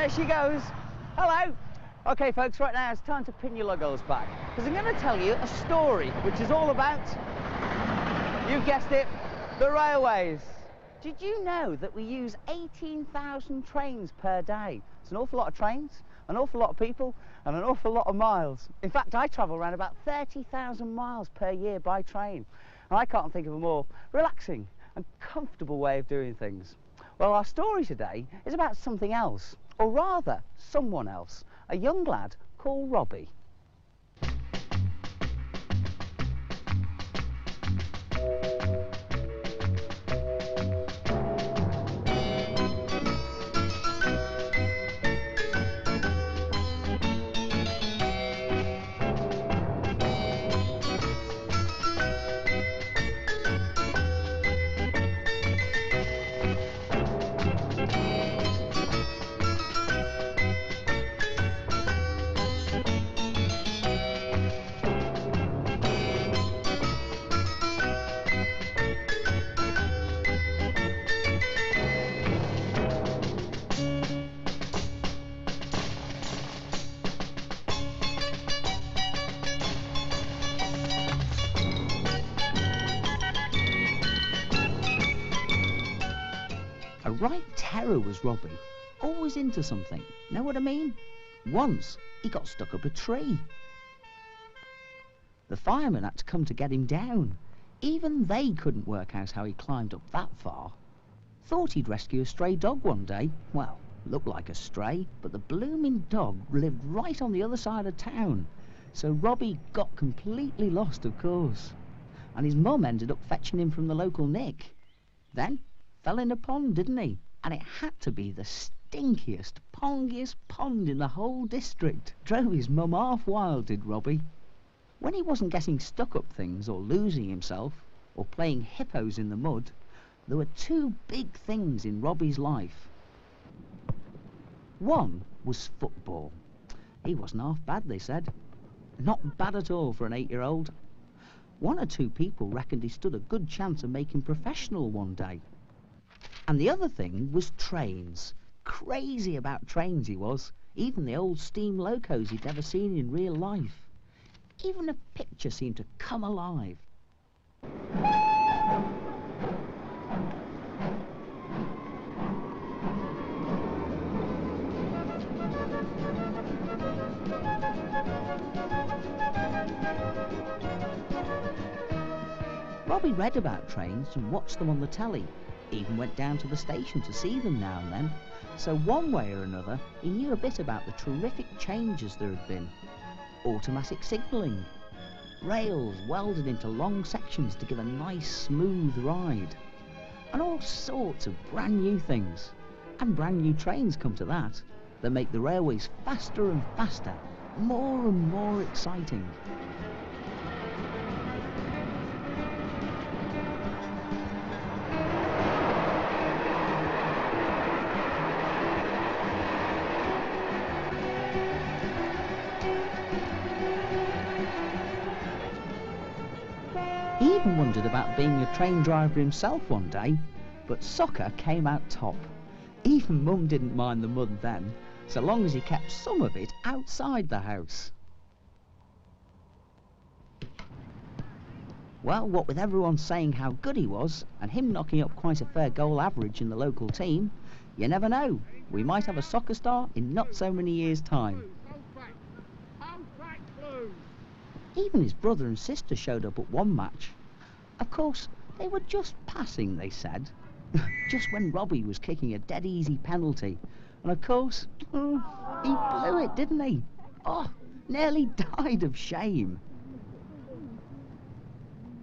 there she goes. Hello. Okay, folks, right now it's time to pin your luggos back, because I'm going to tell you a story which is all about, you guessed it, the railways. Did you know that we use 18,000 trains per day? It's an awful lot of trains, an awful lot of people, and an awful lot of miles. In fact, I travel around about 30,000 miles per year by train, and I can't think of a more relaxing and comfortable way of doing things. Well, our story today is about something else, or rather, someone else, a young lad called Robbie. A right terror was Robbie, always into something, know what I mean? Once, he got stuck up a tree. The firemen had to come to get him down. Even they couldn't work out how he climbed up that far. Thought he'd rescue a stray dog one day. Well, looked like a stray, but the blooming dog lived right on the other side of town. So Robbie got completely lost, of course. And his mum ended up fetching him from the local nick. Then, fell in a pond, didn't he? And it had to be the stinkiest, pongiest pond in the whole district. Drove his mum half wild, did Robbie. When he wasn't getting stuck up things or losing himself or playing hippos in the mud, there were two big things in Robbie's life. One was football. He wasn't half bad, they said. Not bad at all for an 8-year-old. One or two people reckoned he stood a good chance of making professional one day. And the other thing was trains. Crazy about trains he was. Even the old steam locos he'd never seen in real life. Even a picture seemed to come alive. Robbie read about trains and watched them on the telly. Even went down to the station to see them now and then. So one way or another, he knew a bit about the terrific changes there had been. Automatic signalling, rails welded into long sections to give a nice smooth ride, and all sorts of brand new things. And brand new trains come to that make the railways faster and faster, more and more exciting. He even wondered about being a train driver himself one day, but soccer came out top. Even Mum didn't mind the mud then, so long as he kept some of it outside the house. Well, what with everyone saying how good he was, and him knocking up quite a fair goal average in the local team, you never know, we might have a soccer star in not so many years' time. Even his brother and sister showed up at one match. Of course, they were just passing, they said. Just when Robbie was kicking a dead easy penalty. And of course, he blew it, didn't he? Oh, nearly died of shame.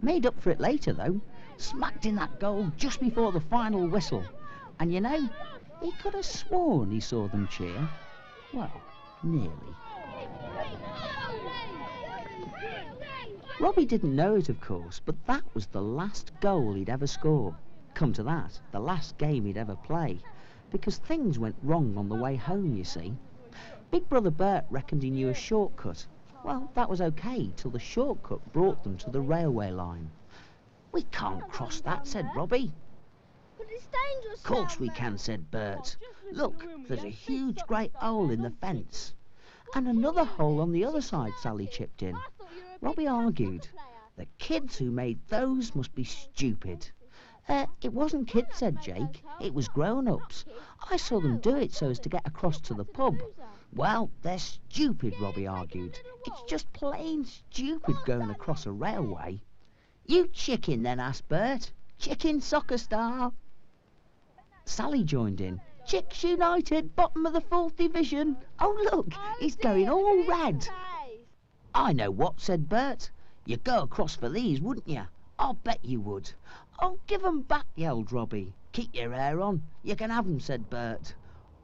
Made up for it later, though. Smacked in that goal just before the final whistle. And you know, he could have sworn he saw them cheer. Well, nearly. Robbie didn't know it, of course, but that was the last goal he'd ever score. Come to that, the last game he'd ever play. Because things went wrong on the way home, you see. Big brother Bert reckoned he knew a shortcut. Well, that was okay, till the shortcut brought them to the railway line. "We can't cross that," said Robbie. But it's dangerous. Of course we can, said Bert. Look, there's a huge great hole in the fence. And another hole on the other side, Sally chipped in. Robbie argued. The kids who made those must be stupid. It wasn't kids, said Jake. It was grown-ups. I saw them do it so as to get across to the pub. Well, they're stupid, Robbie argued. It's just plain stupid going across a railway. You chicken then, asked Bert. Chicken soccer star. Sally joined in. Chicks United, bottom of the 4th division. Oh, look, he's going all red. I know what, said Bert. You'd go across for these, wouldn't you? I'll bet you would. Oh, give 'em back, yelled Robbie. Keep your hair on. You can have 'em, said Bert.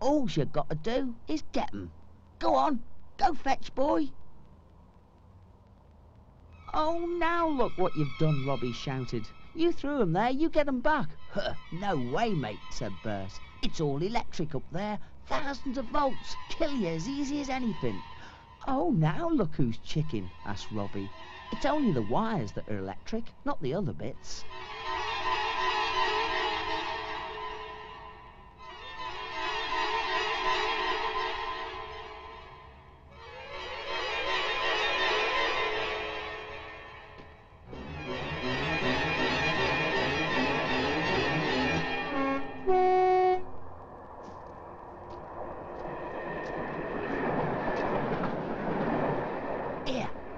All you got to do is get 'em. Go on, go fetch, boy. Oh, now look what you've done, Robbie shouted. You threw 'em there, you get 'em back. Huh, no way, mate, said Bert. It's all electric up there. Thousands of volts. Kill you as easy as anything. Oh, now look who's chicken, asked Robbie. It's only the wires that are electric, not the other bits.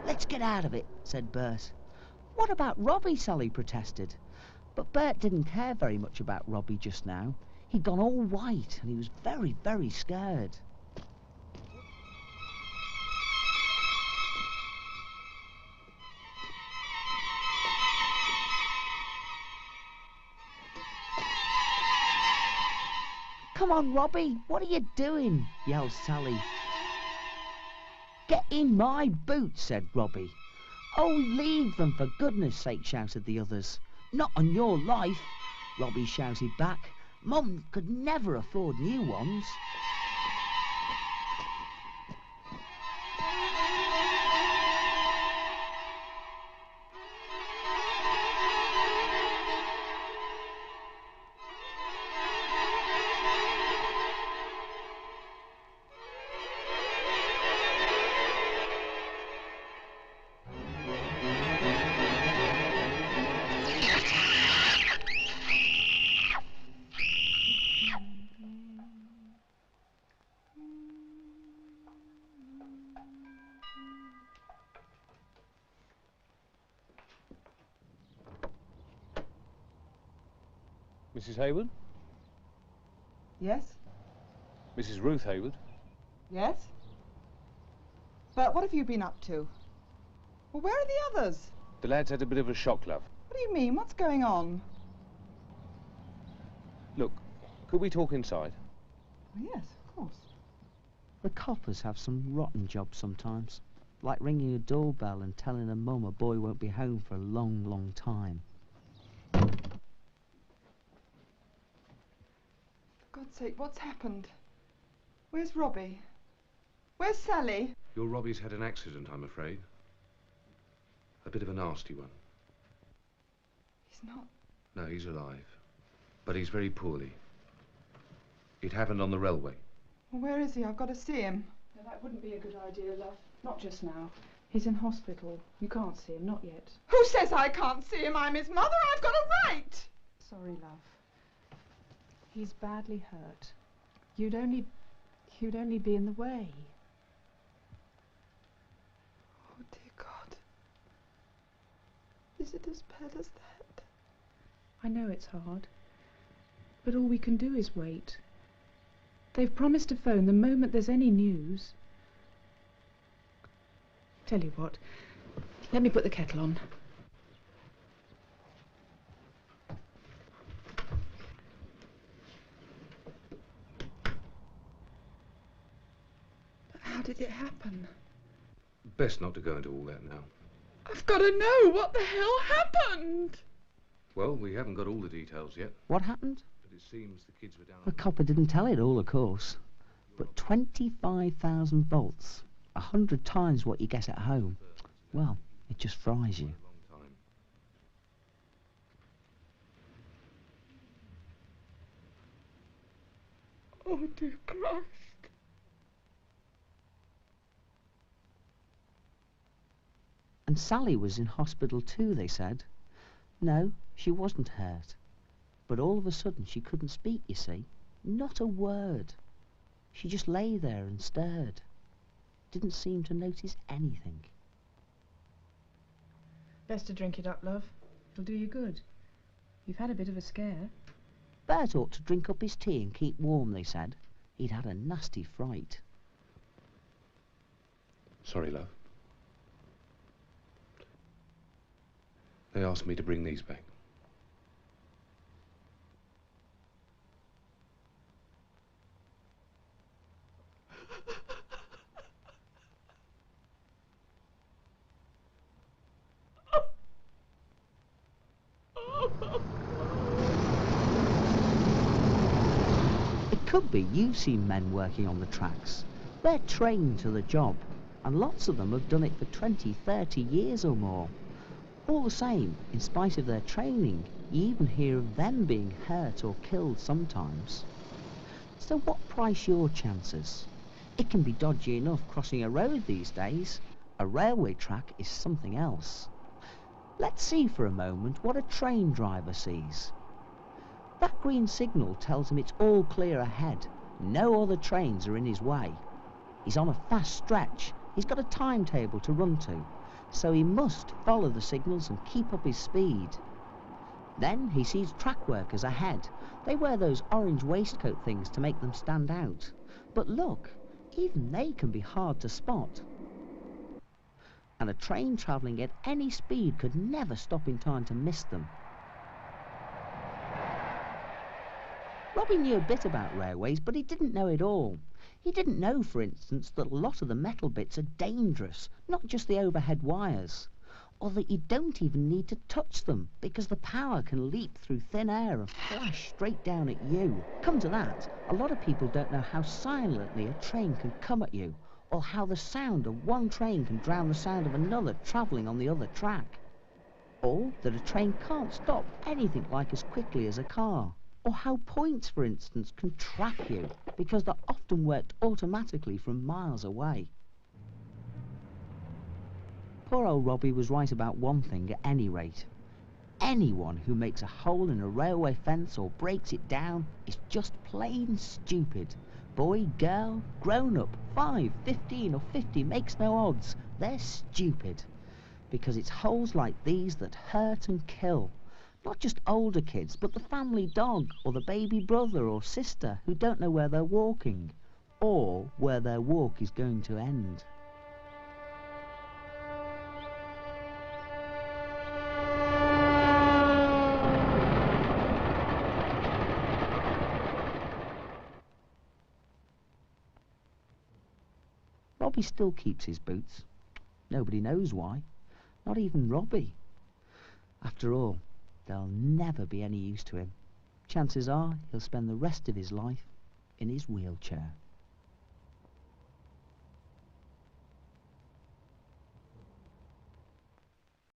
Let's get out of it, said Bert. What about Robbie? Sally protested. But Bert didn't care very much about Robbie just now. He'd gone all white and he was very, very scared. Come on, Robbie, what are you doing? Yelled Sally. Get in my boots, said Robbie. Oh, leave them, for goodness sake, shouted the others. Not on your life, Robbie shouted back. Mum could never afford new ones. Mrs. Hayward? Yes? Mrs. Ruth Hayward? Yes? But what have you been up to? Well, where are the others? The lads had a bit of a shock, love. What do you mean? What's going on? Look, could we talk inside? Oh, yes, of course. The coppers have some rotten jobs sometimes, like ringing a doorbell and telling a mum a boy won't be home for a long, long time. For God's sake, what's happened? Where's Robbie? Where's Sally? Your Robbie's had an accident, I'm afraid. A bit of a nasty one. He's not... No, he's alive. But he's very poorly. It happened on the railway. Well, where is he? I've got to see him. No, that wouldn't be a good idea, love. Not just now. He's in hospital. You can't see him, not yet. Who says I can't see him? I'm his mother. I've got a right. Sorry, love. He's badly hurt. You'd only be in the way. Oh, dear God. Is it as bad as that? I know it's hard. But all we can do is wait. They've promised to phone the moment there's any news. Tell you what, let me put the kettle on. How did it happen? Best not to go into all that now. I've got to know what the hell happened. Well, we haven't got all the details yet. What happened? But it seems the kids were down... The copper didn't tell it all, of course. But 25,000 volts, 100 times what you get at home. Well, it just fries you. Oh, dear Christ. And Sally was in hospital too, they said. No, she wasn't hurt. But all of a sudden she couldn't speak, you see. Not a word. She just lay there and stared. Didn't seem to notice anything. Best to drink it up, love. It'll do you good. You've had a bit of a scare. Bert ought to drink up his tea and keep warm, they said. He'd had a nasty fright. Sorry, love. They asked me to bring these back. It could be you've seen men working on the tracks. They're trained to the job, and lots of them have done it for 20, 30 years or more. All the same, in spite of their training, you even hear of them being hurt or killed sometimes. So what price your chances? It can be dodgy enough crossing a road these days. A railway track is something else. Let's see for a moment what a train driver sees. That green signal tells him it's all clear ahead. No other trains are in his way. He's on a fast stretch. He's got a timetable to run to, so he must follow the signals and keep up his speed. Then he sees track workers ahead. They wear those orange waistcoat things to make them stand out. But look, even they can be hard to spot. And a train travelling at any speed could never stop in time to miss them. Robbie knew a bit about railways, but he didn't know it all. He didn't know, for instance, that a lot of the metal bits are dangerous, not just the overhead wires, or that you don't even need to touch them, because the power can leap through thin air and flash straight down at you. Come to that, a lot of people don't know how silently a train can come at you, or how the sound of one train can drown the sound of another travelling on the other track. Or that a train can't stop anything like as quickly as a car. Or how points, for instance, can trap you, because they're often worked automatically from miles away. Poor old Robbie was right about one thing at any rate. Anyone who makes a hole in a railway fence or breaks it down is just plain stupid. Boy, girl, grown-up, 5, 15 or 50 makes no odds. They're stupid. Because it's holes like these that hurt and kill. Not just older kids, but the family dog or the baby brother or sister who don't know where they're walking, or where their walk is going to end. Robbie still keeps his boots. Nobody knows why. Not even Robbie. After all, they'll never be any use to him. Chances are he'll spend the rest of his life in his wheelchair.